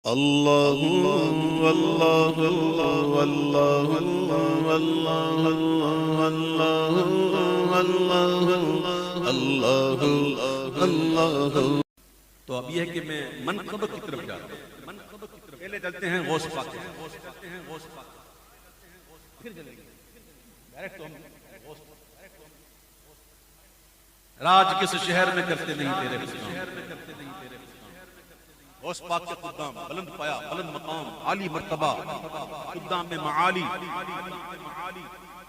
اللہ اللہ اللہ اللہ اللہ اللہ۔ تو اب یہ ہے کہ میں منقبت کی طرف جا رہا ہوں۔ پہلے چلتے ہیں غوث پاک، پھر چلیں گے ڈائریکٹ تو ہم راج کس شہر میں کرتے نہیں تیرے حسام۔ غوث پاک کے قدام بلند پایا، بلند مقام، عالی مرتبہ، قدام میں معالی۔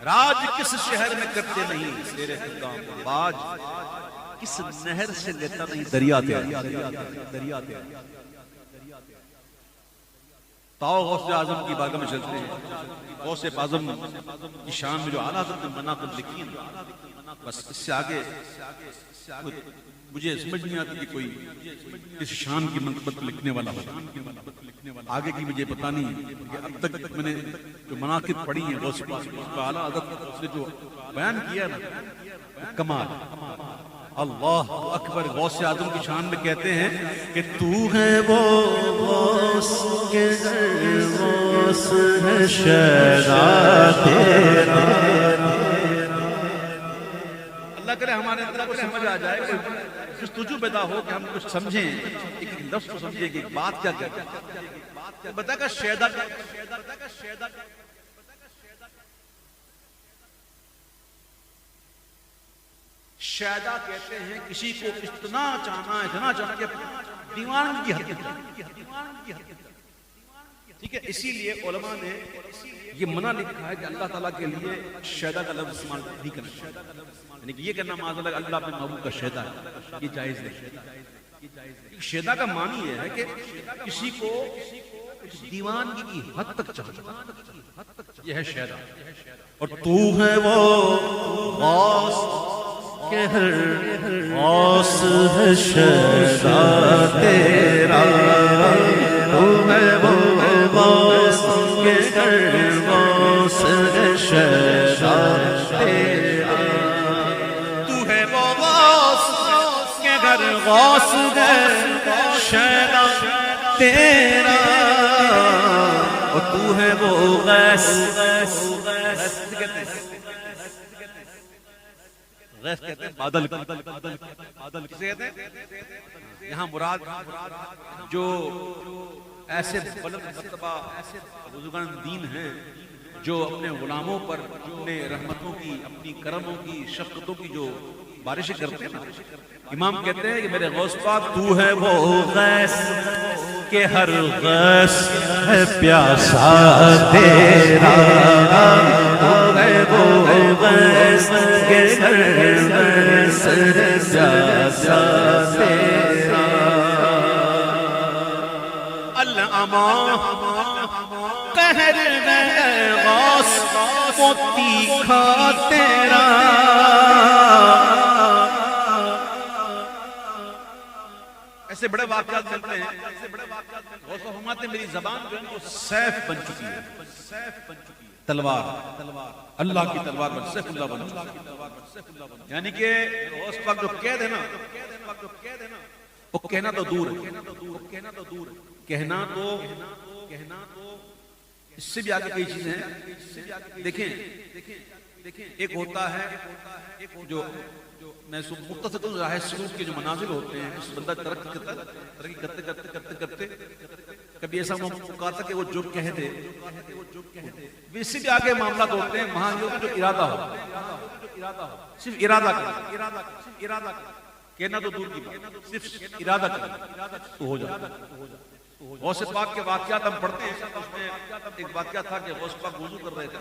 راج کس شہر میں کرتے نہیں تیرے قدام، باج کس نہر سے لیتا نہیں دریا تیرا۔ تاؤ غوث اعظم کی بارگاہ میں چلتے ہیں۔ غوث اعظم کی شان میں جو اعلیٰ حضرت نے مناقب لکھی ہیں، بس اس سے آگے مجھے سمجھ نہیں آتی کہ کوئی اس شان کی منقبت لکھنے والا ہو۔ آگے کی مجھے پتہ نہیں کہ اب تک میں نے جو مناقب پڑھی ہیں غوث پاک کا اعلیٰ حضرت نے جو بیان کیا نا، کمال۔ اللہ اکبر۔ غوث اعظم کی شان میں کہتے ہیں کہ تو ہے وہ غوث کے غوث ہے شہدا تیرا۔ اللہ کرے ہمارے اندر کو سمجھ آ جائے، جستجو پیدا ہو کہ ہم کچھ سمجھیں، ایک لفظ کو سمجھیں کہ ایک بات کیا کہتے ہیں۔ بتا کہ شہدا شہدا کہتے ہیں کسی کو اتنا چاہنا کہ دیوانگی کی حد تک۔ ٹھیک ہے، اسی لیے علماء نے یہ منع لکھا ہے کہ اللہ تعالیٰ کے لیے شہدا کا لفظ استعمال نہیں کرنا، یعنی کہ یہ کہنا معاذ اللہ اللہ اپنے محبوب کا شہدا ہے، یہ جائز نہیں۔ شہدا کا معنی یہ ہے کہ کسی کو دیوانگی کی حد تک چاہنا، یہ ہے شہدا۔ اور تو ہے وہ غوث کہ ہر غوث ہے شہدا تیرا، تو ہے وہ غوث کہ ہر غوث ہے شہدا تیرا، تو ہے وہ غوث کہ ہر غوث ہے شہدا تیرا، اور تو ہے وہ غیث غیث کہتے ہیں بادل کسے کہتے ہیں؟ یہاں مراد جو ایسے بلند مرتبہ بزرگان دین ہیں جو اپنے غلاموں پر اپنے رحمتوں کی، اپنی کرموں کی، شفقتوں کی جو بارشیں کرتے ہیں نا، امام کہتے ہیں کہ میرے غوث پاک تو ہے وہ غیث کہ ہر غیث ہے پیاسا تیرا، تو ہے وہ غیث کہ ہر غیث ہے پیاسا تیرا۔ الامان قہر ہے غوث وہ تیکھا تیرا، ایسے بڑے واقعات چلتے ہیں۔ غوث فرماتے میری زبان جو ہے وہ سیف بن چکی ہے، تلوار، اللہ کی تلوار بن، سیف اللہ بن چکی ہے۔ یعنی کہ غوث پاک جو قید ہے نا، وہ کہنا تو دور ہے، کہنا تو اس سے بھی آگے کئی چیزیں ہیں۔ دیکھیں ایک ہوتا ہے جو میں مختصر راہ سلوک کے جو منازل ہوتے ہیں، اس بندہ ترقی کرتے کبھی ایسا پکارتا کہ وہ جو کہہ دے، اس سے بھی آگے معاملات ہوتے ہیں وہاں جو ارادہ ہو، صرف ارادہ کر، کہنا تو دور کی بات، صرف ارادہ کر تو ہو جاتا۔ غوث پاک کے واقعات ہم پڑھتے ہیں، اس میں ایک واقعہ تھا کہ غوث پاک وضو کر رہے تھے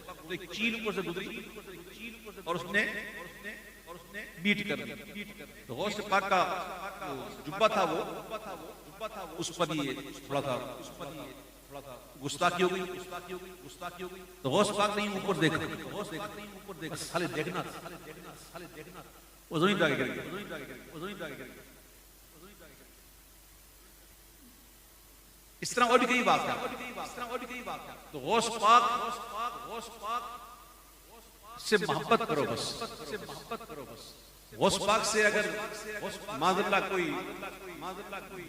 تو ایک چیل اوپر سے گزری اور اس نے بیٹ کر دیا، تو غوث پاک کا جبہ تھا وہ اس پر یہ تھوڑا تھا گستاخی ہو گئی، تو غوث پاک نے اوپر دیکھا، بس خالی دیکھنا تھا، وہ زمین پہ آگے گر گیا۔ اس طرح اور بھی کئی بات ہے۔ تو غوث پاک سے محبت کرو بس، غوث پاک سے اگر معاذ اللہ کوئی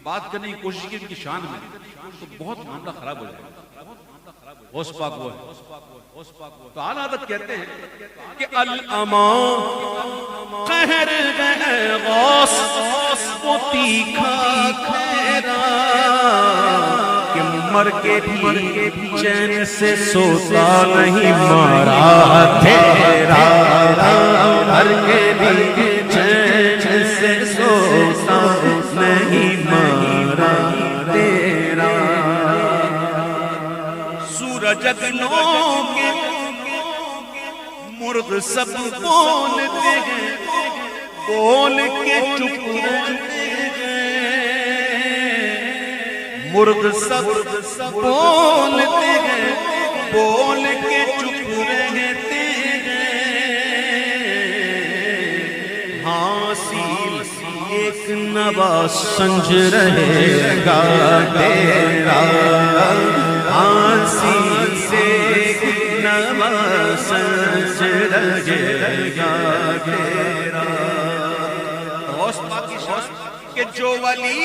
بات کرنے کی کوشش کی ان کی شان میں تو بہت معاملہ خراب ہو جائے گا. غوث پاک وہ ہے. تو اعلیٰ حضرت کہتے ہیں کہ الامان قہر گئے غوث وہ تیکھا کھیرا کہ مر کے بھی چین سے سوتا نہیں مارا تیرا. مر کے بھی چین سے سوتا نہیں مارا تیرا. سورج اگنوں کے مرغ سب بولتے ہیں بول کے چپ رہتے ہیں. مرغ سب بولتے ہیں بول کے چپ رہتے ہیں. حاصل ایک نوا سنج رہے گا تیرا. حاصل سے ایک نوا سنج رہے گا تیرا. غوث پاک کی شان کہ جو ولی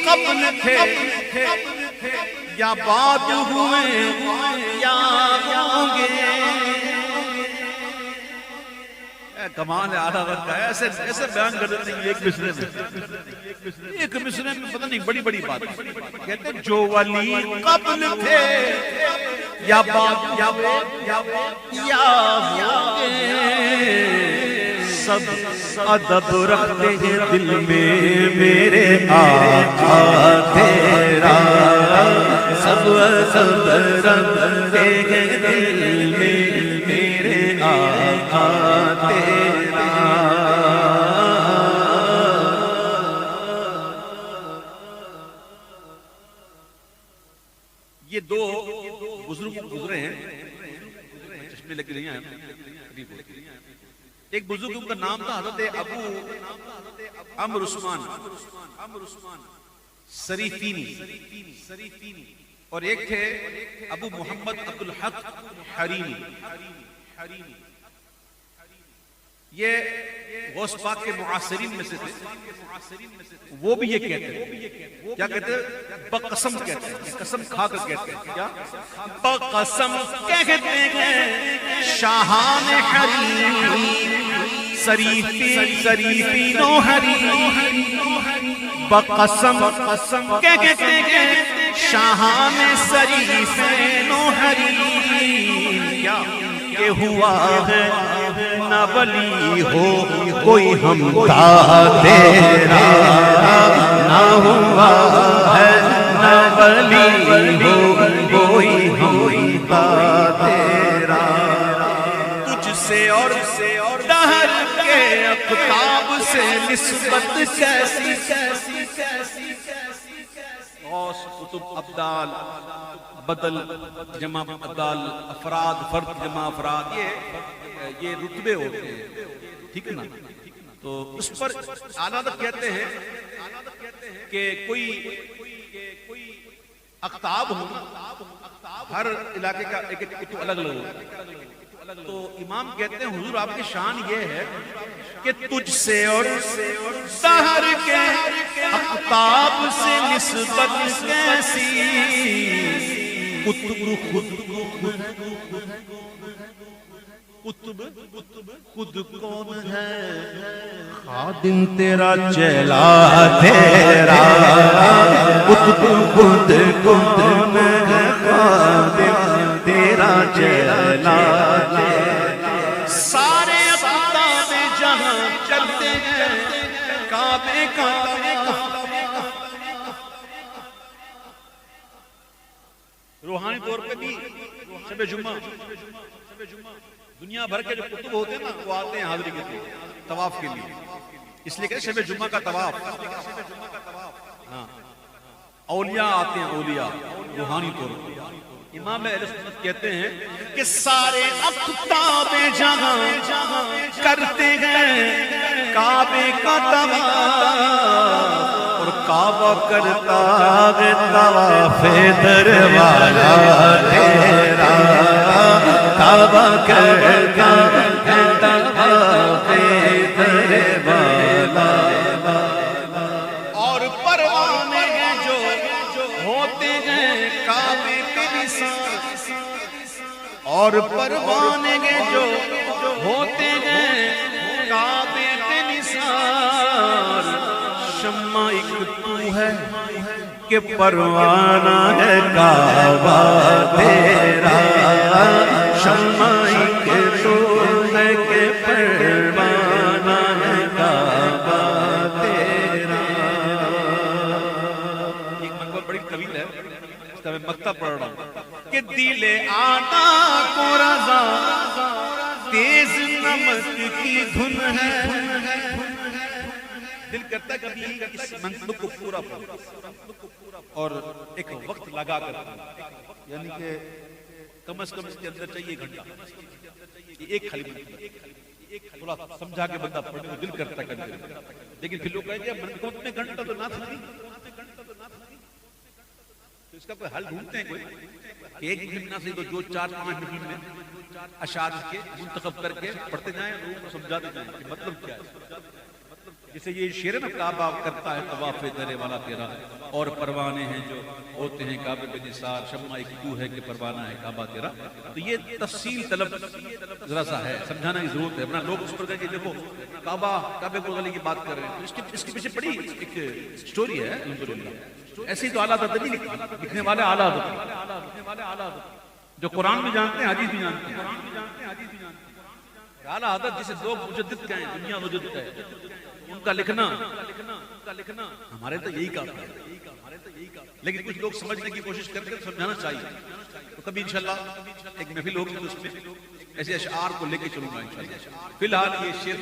قبل تھے یا بعد ہوئے یا ہوں گے. کمال اعلیٰ حضرت کا ایسے بیان کر دیتے ہیں ایک مصرے میں پتہ نہیں بڑی بڑی بات کہتے ہیں جو ولی قبل تھے یا بعد یا ہوں گے سب ادب رکھتے ہیں دل میں میرے آقا تیرا. سب ادب رکھتے ہیں دل میں میرے آقا تیرا. یہ دو بزرگ گزرے ہیں چشمے لگے نہیں آئے. ایک بزرگ کا نام تھا حضرت ابو عمرو عثمان سریفینی اور ایک تھے ابو محمد عبد الحق حریمی. یہ غوث پاک کے معاصرین میں سے تھے. وہ بھی یہ کہتے ہیں کیا کہتے ہیں بقسم کہتے ہیں قسم کھا کر کہتے ہیں کیا بقسم کہتے ہیں شاہان حریم سریفین و حریم. بقسم کہتے ہیں شاہان سریفین و حریم کیا کہ ہوا ہے نہ ولی ہو کوئی ہمتا تیرا. نہ ہوا ہے نہ ولی ہو کوئی ہمتا تیرا. تجھ سے اور دہر کے اقطاب سے نسبت کیسی غوث قطب ابدال بدل جمع ابدال افراد فرد جمع افراد یہ رتبے ہوتے ہیں ٹھیک ہے نا. تو اس پر اعلیٰ حضرت کہتے ہیں کہ کوئی اقطاب ہو ہر علاقے کا ایک قطب الگ الگ ہو. تو امام کہتے ہیں حضور آپ کی شان یہ ہے کہ تجھ سے اور دہر کے اقطاب سے نسبت کیسی. قطب خود کون ہے خادم تیرا چلا تیرا. قطب خود کون ہے خادم تیرا چلا. سارے اقطاب جہاں چلتے ہیں کعبے کا روحانی طور پہ بھی شب جمعہ دنیا بھر کے جو کتب ہوتے ہیں نا وہ آتے ہیں حاضری کے لیے طواف کے لیے. اس لیے کہ شب جمعہ کا طواف ہاں اولیاء آتے ہیں اولیاء روحانی طور پر. امام اہل سنت کہتے ہیں کہ سارے اقطاب جہاں کرتے ہیں کعبے کا طواف اور کعبہ کرتا ہے طواف دروازہ تیرا. کعبہ کرتا ہے طواف دروازہ ہیں کعبے کے نثار اور پروانے جو ہوتے ہیں کعبے کے نثار شمع ایک تو ہے کہ پروانہ ہے کعبہ تیرا شمع ایک تو ہے کہ پروانہ ہے کعبہ تیرا. ایک مقبول بڑی طویل ہے اس کا میں مقطع پڑھ رہا ہوں کہ دل آتا کو رضا تیز نمک کی دھن ہے. دل کرتا ہے کبھی اس منصب کو پورا اور ایک وقت لگا کر یعنی کہ کم از کم اس کے اندر چاہیے گھنٹہ ایک خالی تھوڑا سمجھا کے بندہ پڑھنے کو دل کرتا ہے لیکن پھر لوگ کہتے ہیں منصب میں گھنٹہ تو نہ تھا تو اس کا کوئی حل ڈھونڈتے ہیں کوئی کہ ایک منٹ نہ صحیح تو جو 4-5 منٹ میں اشعار کے منتخب کر کے پڑھتے جائیں لوگوں کو سمجھاتے جائیں کہ مطلب کیا ہے. جیسے یہ شعر ہے نا کعبہ کرتا ہے طواف درے والا تیرا اور پروانے ہیں جو ہوتے ہیں کعبے بے نثار شمع ایک تو ہے کہ پروانہ ہے کعبہ تیرا. تو یہ تفصیل طلب ذرا سا ہے سمجھانے کی ضرورت ہے ورنہ لوگ اس پر کہیں کہ دیکھو کعبے کو والے کی بات کر رہے ہیں اس کے پیچھے بڑی ایک سٹوری ہے الحمدللہ. ایسی تو اعلیٰ حضرت نہیں لکھنے والے اعلیٰ حضرت جو قرآن بھی جانتے ہیں حدیث بھی جانتے ہیں. اعلیٰ حضرت جسے لوگ مجدد کہیں دنیا مجدد ہے ان کا لکھنا ہمارے تو یہی کام ہے لیکن کچھ لوگ سمجھنے کی کوشش کرتے ہیں سمجھانا چاہیے تو کبھی انشاءاللہ ایک محفل ہوگی تو اس میں ایسے اشعار کو لے کے چلوں گا انشاءاللہ. فی الحال یہ شعر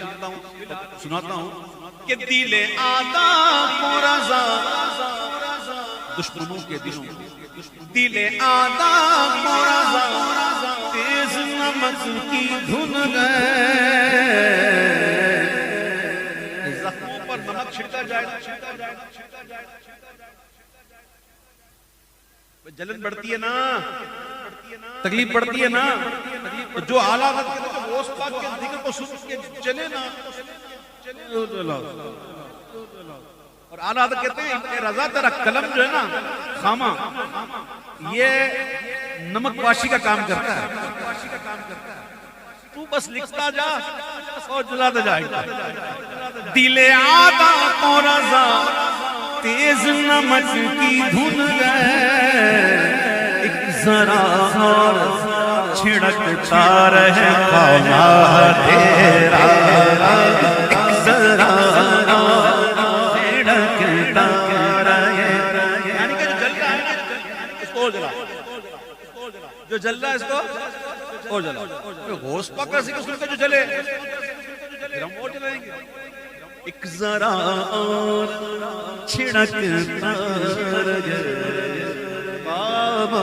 سناتا ہوں کہ دل آتا کو رضا دشمنوں کے دلوں دل آتا کو رضا تیز نمک کی دھن گئے زخموں پر نمک چھڑکا جائے جلن بڑھتی ہے نا تکلیف بڑھتی ہے نا جو اعلیٰ غوث پاک کے ذکر کو سن کے چلے نا اور اعلیٰ حضرت کہتے ہیں کہ رضا تیرا قلم جو ہے نا خامہ یہ نمک پاشی کا کام کرتا ہے تو بس لکھتا جا اور جلاتا جائے گا. دل آتا کو رضا تیز نمک کی دھن گئے ایک ذرا اور چھڑکتا رہے خامہ تیرا ایک ذرا اور چھڑکتا رہے یعنی کہ جو جل رہا ہے اس کو اور جلا جو جل رہا ہے اس کو اور جلا غوث پاک کا ذکر سن کے جو جلے پھر ہم اور جلائیں گے. ایک ذرا اور چھڑکتا رہے بابا